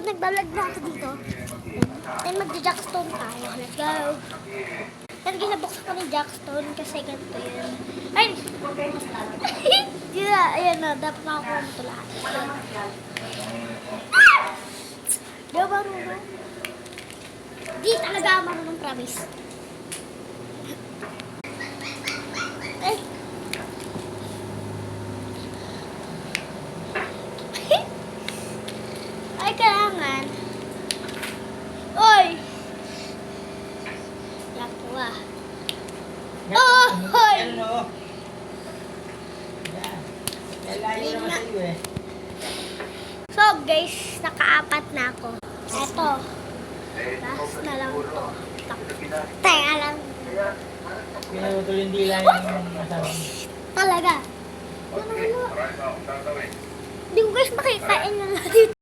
nagbablog na ako dito. Then magja-jackstone tayo. Let's go. Then ginabuksan ko ng jackstone kasi ganito yun. Ay! Ayan na, dapat nakakuha mo ito lahat. Di ba marunong? Di talaga marunong, promise. Ay! Ay, kailangan. Oy! Yapo ah. Oh! Hoy! Layo naman sa'yo eh. So guys, nakaapat na ako. Eto. Last na lang to. Teka lang. Pinutol yung dila yung asawa mo. Talaga. Hindi ko guys makikain na lang dito.